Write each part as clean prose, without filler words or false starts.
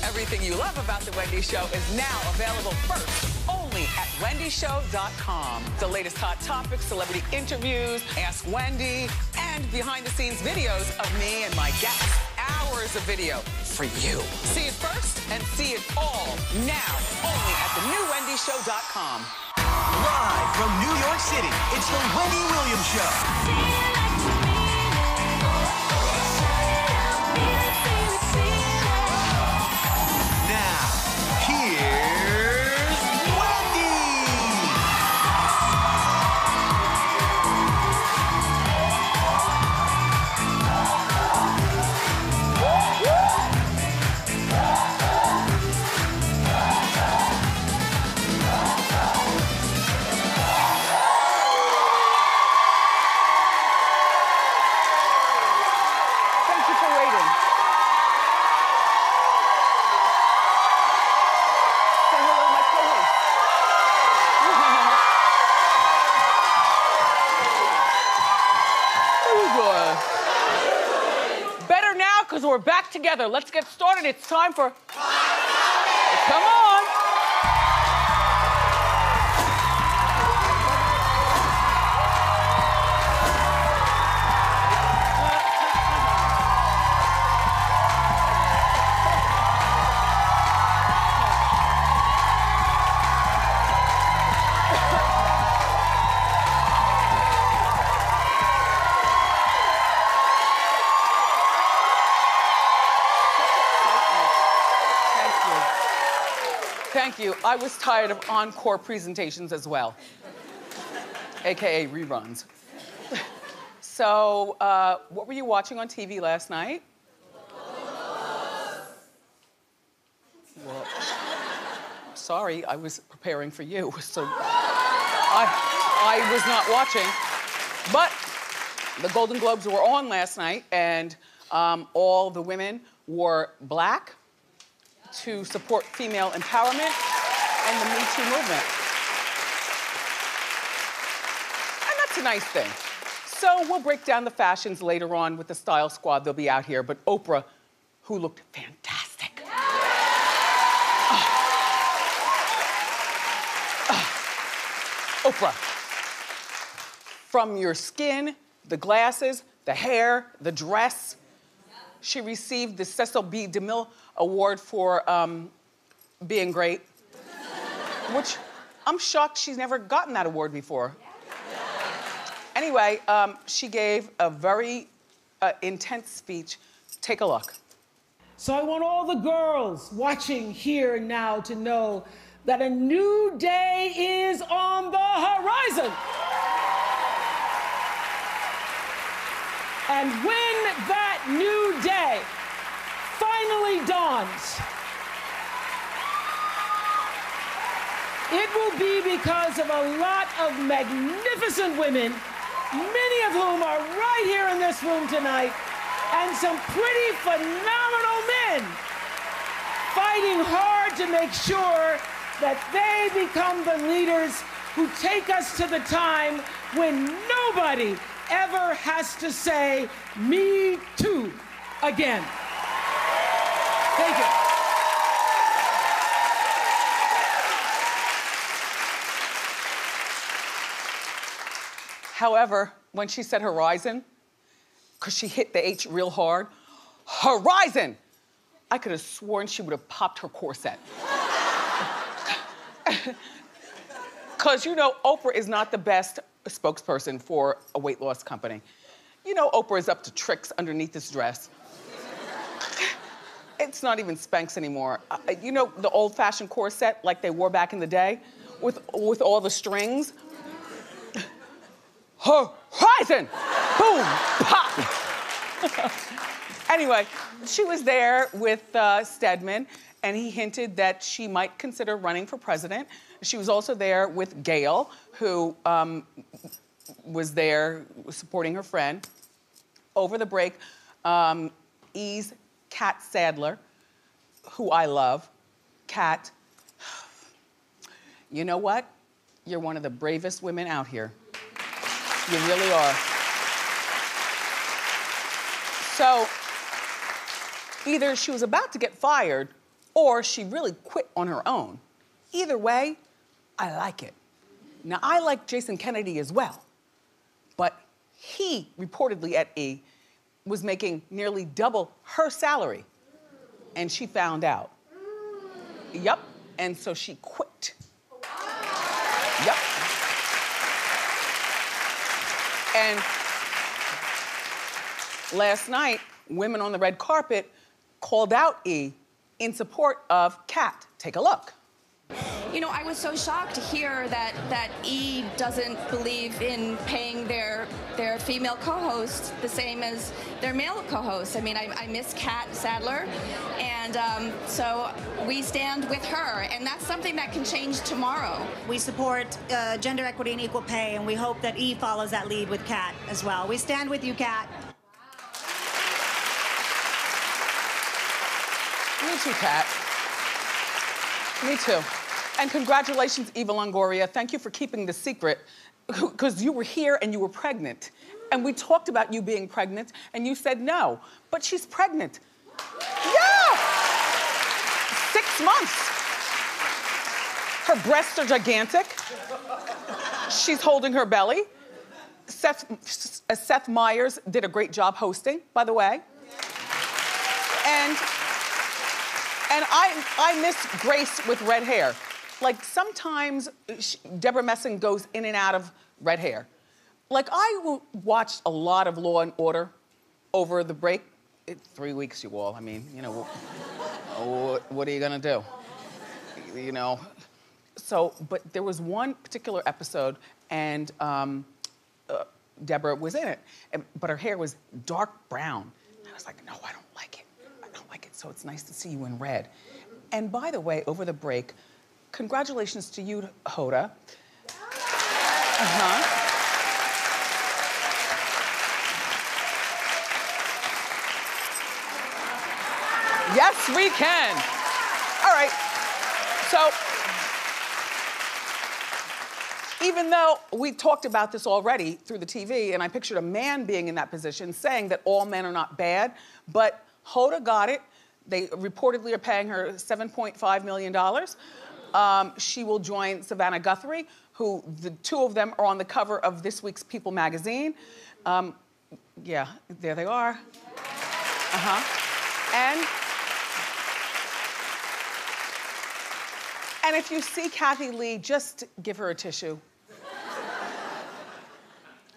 Everything you love about The Wendy Show is now available first only at wendyshow.com. The latest hot topics, celebrity interviews, Ask Wendy, and behind-the-scenes videos of me and my guests. Hours of video for you. See it first and see it all now only at thenewwendyshow.com. Live from New York City, it's The Wendy Williams Show. Because we're back together. Let's get started. It's time for... Come on. Thank you. I was tired of encore presentations as well, AKA reruns. So, what were you watching on TV last night? Well, sorry, I was preparing for you, so I was not watching. But the Golden Globes were on last night, and all the women wore black to support female empowerment and the Me Too movement. And that's a nice thing. So we'll break down the fashions later on with the Style Squad. They'll be out here. But Oprah, who looked fantastic. Oprah. From your skin, the glasses, the hair, the dress. She received the Cecil B. DeMille Award for being great, which I'm shocked she's never gotten that award before. Anyway, she gave a very intense speech. Take a look. So I want all the girls watching here and now to know that a new day is on the horizon. And when that new day finally dawns, it will be because of a lot of magnificent women, many of whom are right here in this room tonight, and some pretty phenomenal men fighting hard to make sure that they become the leaders who take us to the time when nobody ever has to say, "Me too," again. Thank you. However, when she said horizon, because she hit the H real hard, horizon, I could have sworn she would have popped her corset. Because, you know, Oprah is not the best spokesperson for a weight loss company. You know, Oprah is up to tricks underneath this dress. It's not even Spanx anymore. You know, the old-fashioned corset like they wore back in the day with all the strings? Horizon! Boom! Pop! Anyway, she was there with Stedman, and he hinted that she might consider running for president. She was also there with Gayle, who was there supporting her friend. Over the break, E's Kat Sadler, who I love. Kat, you know what? You're one of the bravest women out here. You really are. So, either she was about to get fired, or she really quit on her own. Either way, I like it. Now, I like Jason Kennedy as well, but he reportedly at E was making nearly double her salary, and she found out. Yup, and so she quit. Yup. And last night, women on the red carpet called out E in support of Kat. Take a look. You know, I was so shocked to hear that E doesn't believe in paying their female co-hosts the same as their male co-hosts. I mean, I miss Kat Sadler, and so we stand with her, and that's something that can change tomorrow. We support gender equity and equal pay, and we hope that E follows that lead with Kat as well. We stand with you, Kat. Me too, Kat. Me too. And congratulations, Eva Longoria. Thank you for keeping the secret, because you were here and you were pregnant. And we talked about you being pregnant, and you said no. But she's pregnant. Yeah! 6 months. Her breasts are gigantic. She's holding her belly. Seth Meyers did a great job hosting, by the way. And I miss Grace with red hair. Like, sometimes Deborah Messing goes in and out of red hair. Like, I watched a lot of Law and Order over the break. 3 weeks, you all. I mean, you know, what are you gonna do? You know? So, but there was one particular episode, and Deborah was in it, but her hair was dark brown. I was like, no, I don't like it. I don't like it, so it's nice to see you in red. And by the way, over the break, congratulations to you, Hoda. Yes, we can. All right. So, even though we talked about this already through the TV, and I pictured a man being in that position saying that all men are not bad, but Hoda got it. They reportedly are paying her $7.5 million. She will join Savannah Guthrie, who the two of them are on the cover of this week's People magazine. Yeah, there they are. And if you see Kathy Lee, just give her a tissue.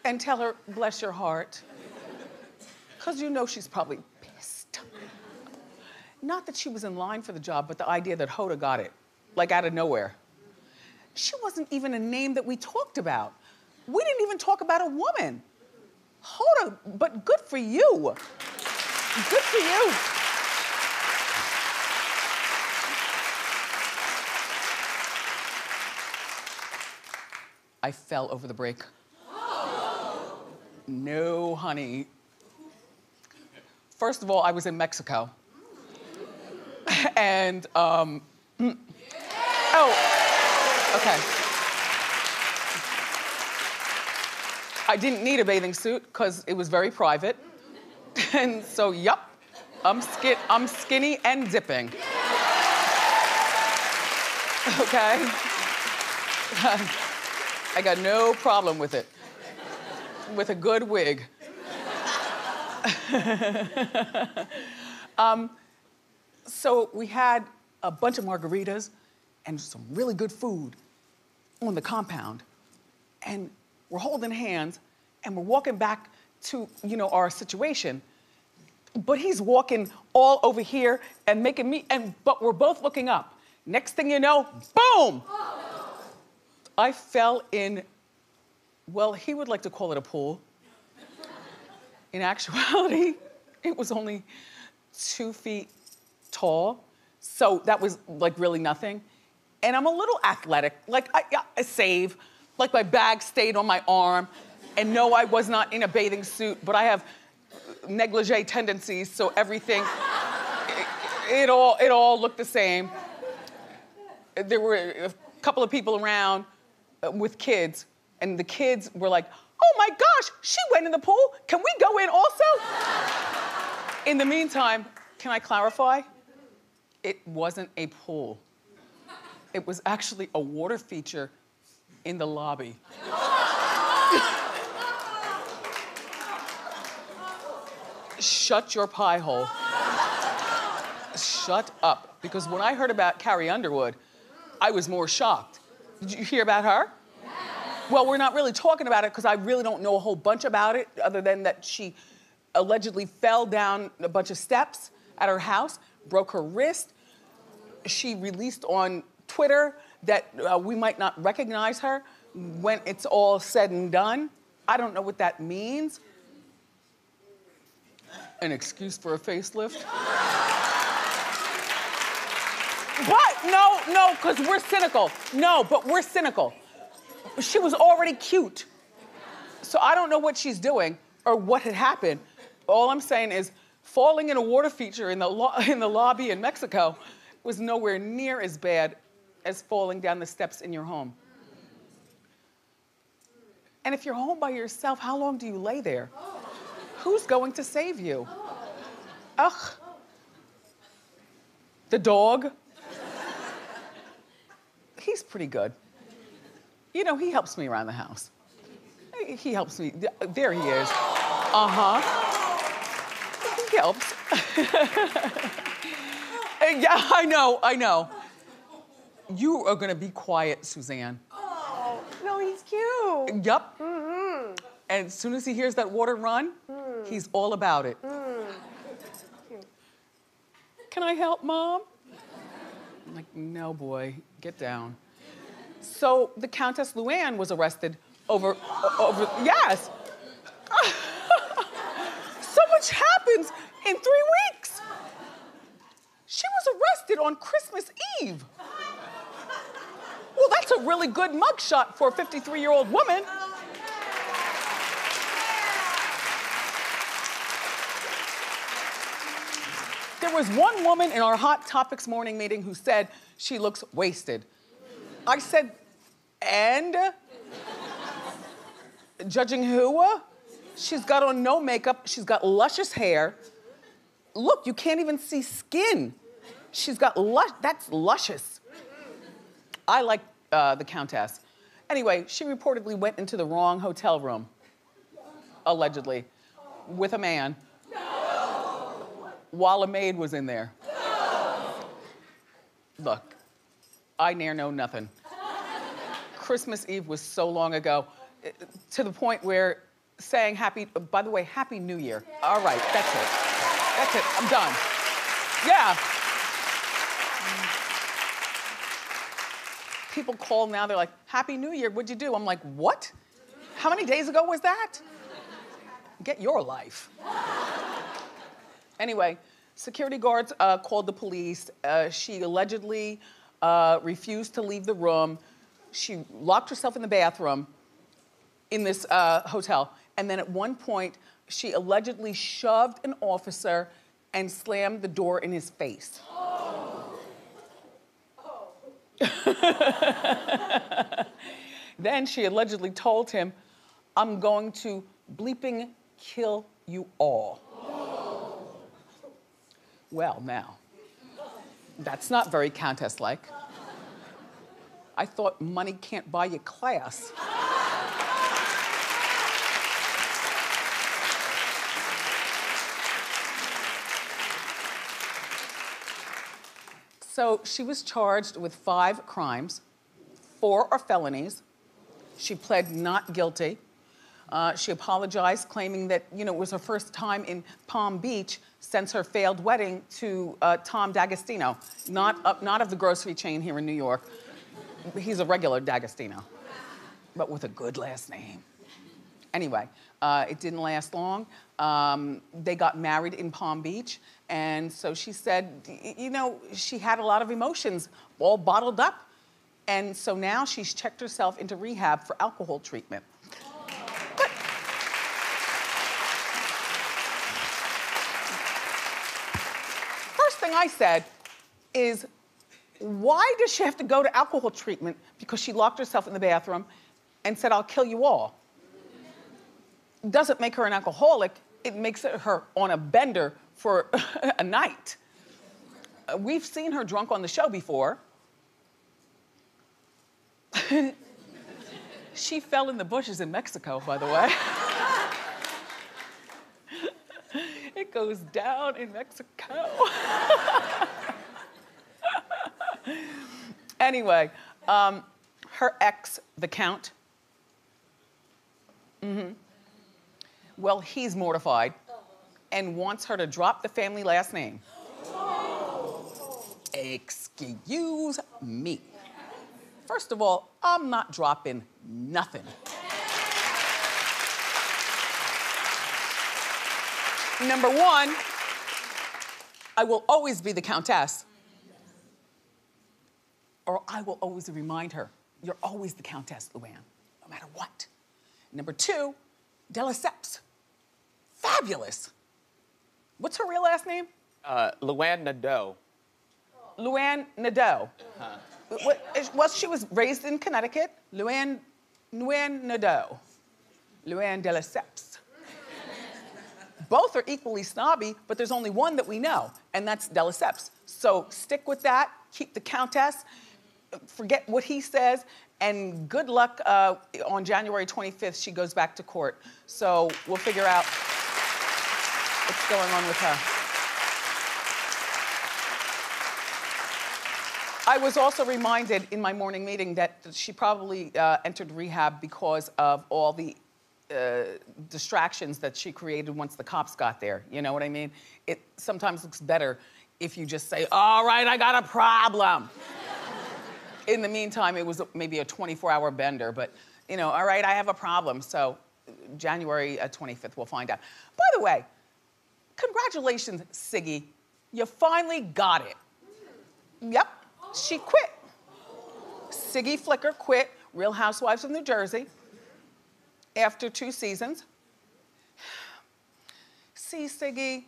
And tell her, bless your heart. Because you know she's probably pissed. Not that she was in line for the job, but the idea that Hoda got it, like out of nowhere. She wasn't even a name that we talked about. We didn't even talk about a woman. Hoda, but good for you. Good for you. I fell over the break. No, honey. First of all, I was in Mexico. And, oh, okay. I didn't need a bathing suit because it was very private. And so, yup, I'm skinny and dipping. Okay? I got no problem with it. With a good wig. So we had a bunch of margaritas and some really good food on the compound. And we're holding hands and we're walking back to, you know, our situation. But he's walking all over here and making me, but we're both looking up. Next thing you know, boom! I fell in, well, he would like to call it a pool. In actuality, it was only 2 feet tall. So that was like really nothing. And I'm a little athletic, like I save, like my bag stayed on my arm. And no, I was not in a bathing suit, but I have negligee tendencies, so everything, it all looked the same. There were a couple of people around with kids, and the kids were like, oh my gosh, she went in the pool. Can we go in also? In the meantime, can I clarify? It wasn't a pool. It was actually a water feature in the lobby. Shut your pie hole. Shut up. Because when I heard about Carrie Underwood, I was more shocked. Did you hear about her? Well, we're not really talking about it because I really don't know a whole bunch about it other than that she allegedly fell down a bunch of steps at her house, broke her wrist. She released on Twitter that we might not recognize her when it's all said and done. I don't know what that means. An excuse for a facelift? But no, because we're cynical. No, but we're cynical. She was already cute. So I don't know what she's doing or what had happened. All I'm saying is falling in a water feature in the lobby in Mexico was nowhere near as bad as falling down the steps in your home. And if you're home by yourself, how long do you lay there? Who's going to save you? Ugh. The dog. He's pretty good. You know, he helps me around the house. He helps me. There he is. Uh-huh. He helps. Yeah, I know. You are gonna be quiet, Suzanne. Oh, no, he's cute. Yup. Mm-hmm. And as soon as he hears that water run, he's all about it. Can I help, Mom? I'm like, no, boy, get down. So the Countess Luann was arrested over yes. So much happens in 3 weeks. She was arrested on Christmas Eve. Well, that's a really good mugshot for a 53-year-old woman. There was one woman in our Hot Topics morning meeting who said she looks wasted. I said, and? Judging who? She's got on no makeup. She's got luscious hair. Look, you can't even see skin. She's got that's luscious. I like the Countess. Anyway, she reportedly went into the wrong hotel room, allegedly, with a man. While a maid was in there. Look, I ne'er know nothing. Christmas Eve was so long ago, to the point where saying by the way, Happy New Year. All right, that's it. That's it, I'm done. Yeah. People call now, they're like, Happy New Year, what'd you do? I'm like, what? How many days ago was that? Get your life. Anyway, security guards called the police. She allegedly refused to leave the room. She locked herself in the bathroom in this hotel. And then at one point, she allegedly shoved an officer and slammed the door in his face. Then she allegedly told him, I'm going to bleeping kill you all. Well, now, that's not very Countess-like. I thought money can't buy you class. So she was charged with 5 crimes. 4 are felonies. She pled not guilty. She apologized, claiming that, you know, it was her first time in Palm Beach since her failed wedding to Tom D'Agostino, not of the grocery chain here in New York. He's a regular D'Agostino, but with a good last name. Anyway, it didn't last long. They got married in Palm Beach, and so she said, you know, she had a lot of emotions all bottled up, and so now she's checked herself into rehab for alcohol treatment. Thing I said is, why does she have to go to alcohol treatment? Because she locked herself in the bathroom and said, I'll kill you all. Doesn't make her an alcoholic, it makes her on a bender for a night. we've seen her drunk on the show before. She fell in the bushes in Mexico, by the way. It goes down in Mexico. Anyway, her ex, the Count, well, he's mortified and wants her to drop the family last name. Excuse me. First of all, I'm not dropping nothing. Number one, I will always be the Countess. Or I will always remind her, you're always the Countess, Luann, no matter what. Number two, de Lesseps. Fabulous. What's her real last name? Luann Nadeau. Luann Nadeau. Well, she was raised in Connecticut. Luann Nadeau. Luann de Lesseps. Both are equally snobby, but there's only one that we know, and that's de Lesseps. So stick with that, keep the Countess, forget what he says, and good luck on January 25th, she goes back to court. So we'll figure out what's going on with her. I was also reminded in my morning meeting that she probably entered rehab because of all the distractions that she created once the cops got there. You know what I mean? It sometimes looks better if you just say, all right, I got a problem. In the meantime, it was maybe a 24-hour bender, but you know, all right, I have a problem. So January 25th, we'll find out. By the way, congratulations, Siggy. You finally got it. Yep, she quit. Siggy Flicker quit Real Housewives of New Jersey after 2 seasons. See, Siggy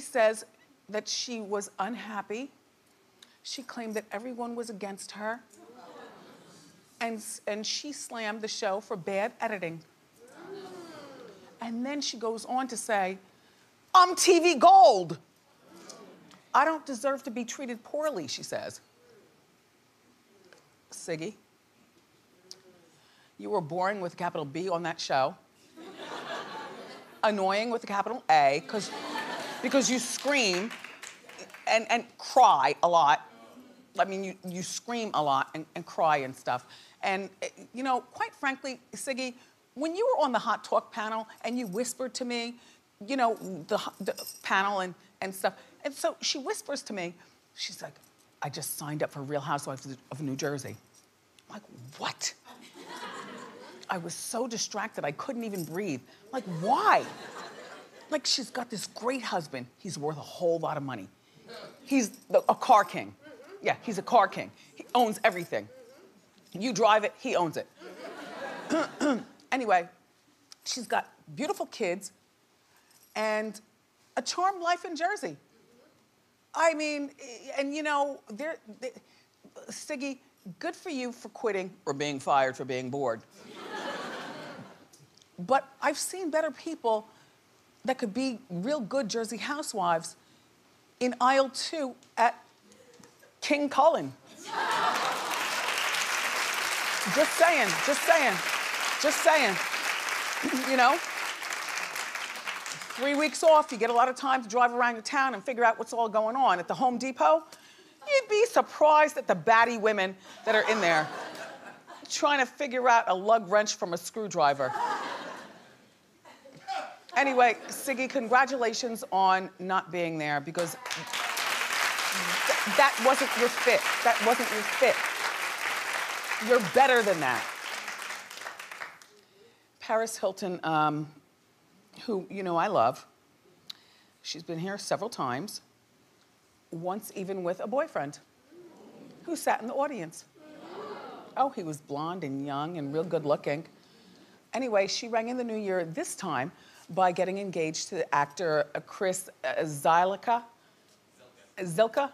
says that she was unhappy. She claimed that everyone was against her. And she slammed the show for bad editing. And then she goes on to say, I'm TV gold. I don't deserve to be treated poorly, she says. Siggy, you were boring with a capital B on that show. Annoying with a capital A, because you scream and cry a lot. I mean, you scream a lot and cry and stuff. And, you know, quite frankly, Siggy, when you were on the Hot Talk panel and you whispered to me, you know, the panel and stuff, and so she whispers to me, she's like, I just signed up for Real Housewives of New Jersey. I'm like, what? I was so distracted, I couldn't even breathe. Like, why? Like, she's got this great husband. He's worth a whole lot of money. He's a car king. Yeah, he's a car king. He owns everything. You drive it, he owns it. Anyway, she's got beautiful kids and a charmed life in Jersey. I mean, and you know, Siggy, good for you for quitting or being fired for being bored. But I've seen better people that could be real good Jersey housewives in aisle 2 at King Cullen. Just saying. You know? 3 weeks off, you get a lot of time to drive around your town and figure out what's all going on. At the Home Depot, you'd be surprised at the batty women that are in there trying to figure out a lug wrench from a screwdriver. Anyway, Siggy, congratulations on not being there because that wasn't your fit. That wasn't your fit. You're better than that. Paris Hilton, who, you know, I love. She's been here several times, once even with a boyfriend who sat in the audience. Oh, he was blonde and young and real good looking. Anyway, she rang in the new year this time by getting engaged to the actor Chris Zylka. Zylka?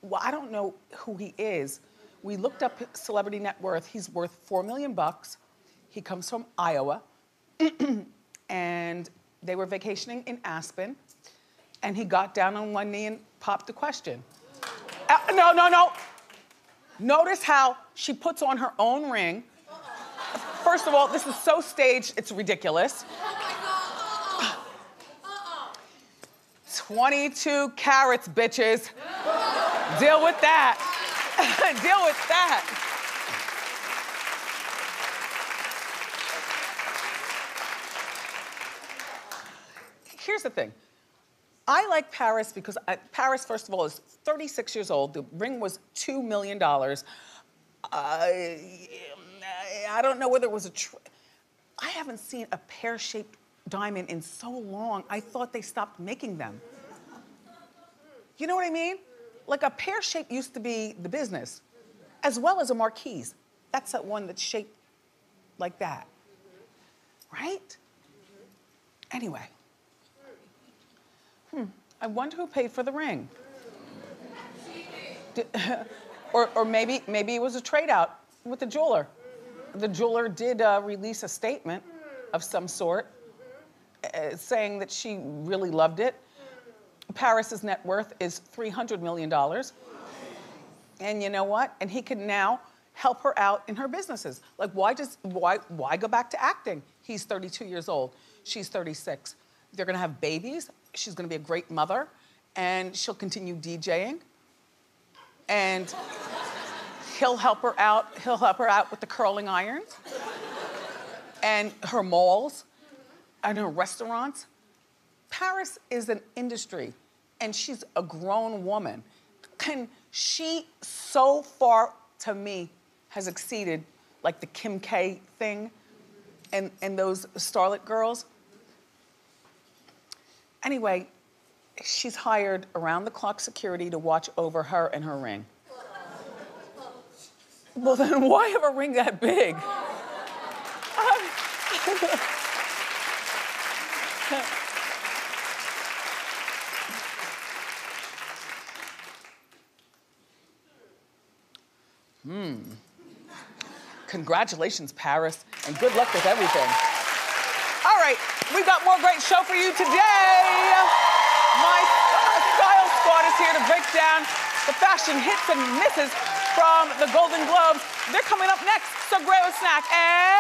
Well, I don't know who he is. We looked up celebrity net worth. He's worth $4 million. He comes from Iowa. And they were vacationing in Aspen. And he got down on one knee and popped the question. No. Notice how she puts on her own ring. First of all, this is so staged, it's ridiculous. 22 carats, bitches. Deal with that. Deal with that. Here's the thing. I like Paris because Paris, first of all, is 36 years old. The ring was $2 million. I don't know whether it was I haven't seen a pear-shaped diamond in so long. I thought they stopped making them. You know what I mean? Like a pear shape used to be the business, as well as a marquise. That's that one that's shaped like that, right? Anyway. I wonder who paid for the ring. Or maybe it was a trade out with the jeweler. The jeweler did release a statement of some sort saying that she really loved it. Paris's net worth is $300 million. And you know what? And he can now help her out in her businesses. Like why go back to acting? He's 32 years old. She's 36. They're gonna have babies. She's gonna be a great mother, and she'll continue DJing. And he'll help her out. He'll help her out with the curling irons, and her malls, and her restaurants. Paris is an industry, and she's a grown woman. And she, so far, to me, has exceeded like the Kim K thing and those starlet girls. Anyway, she's hired around-the-clock security to watch over her and her ring. Well, then why have a ring that big? Congratulations, Paris, and good luck with everything. All right, we've got more great show for you today. My style squad is here to break down the fashion hits and misses from the Golden Globes. They're coming up next, so grab a snack and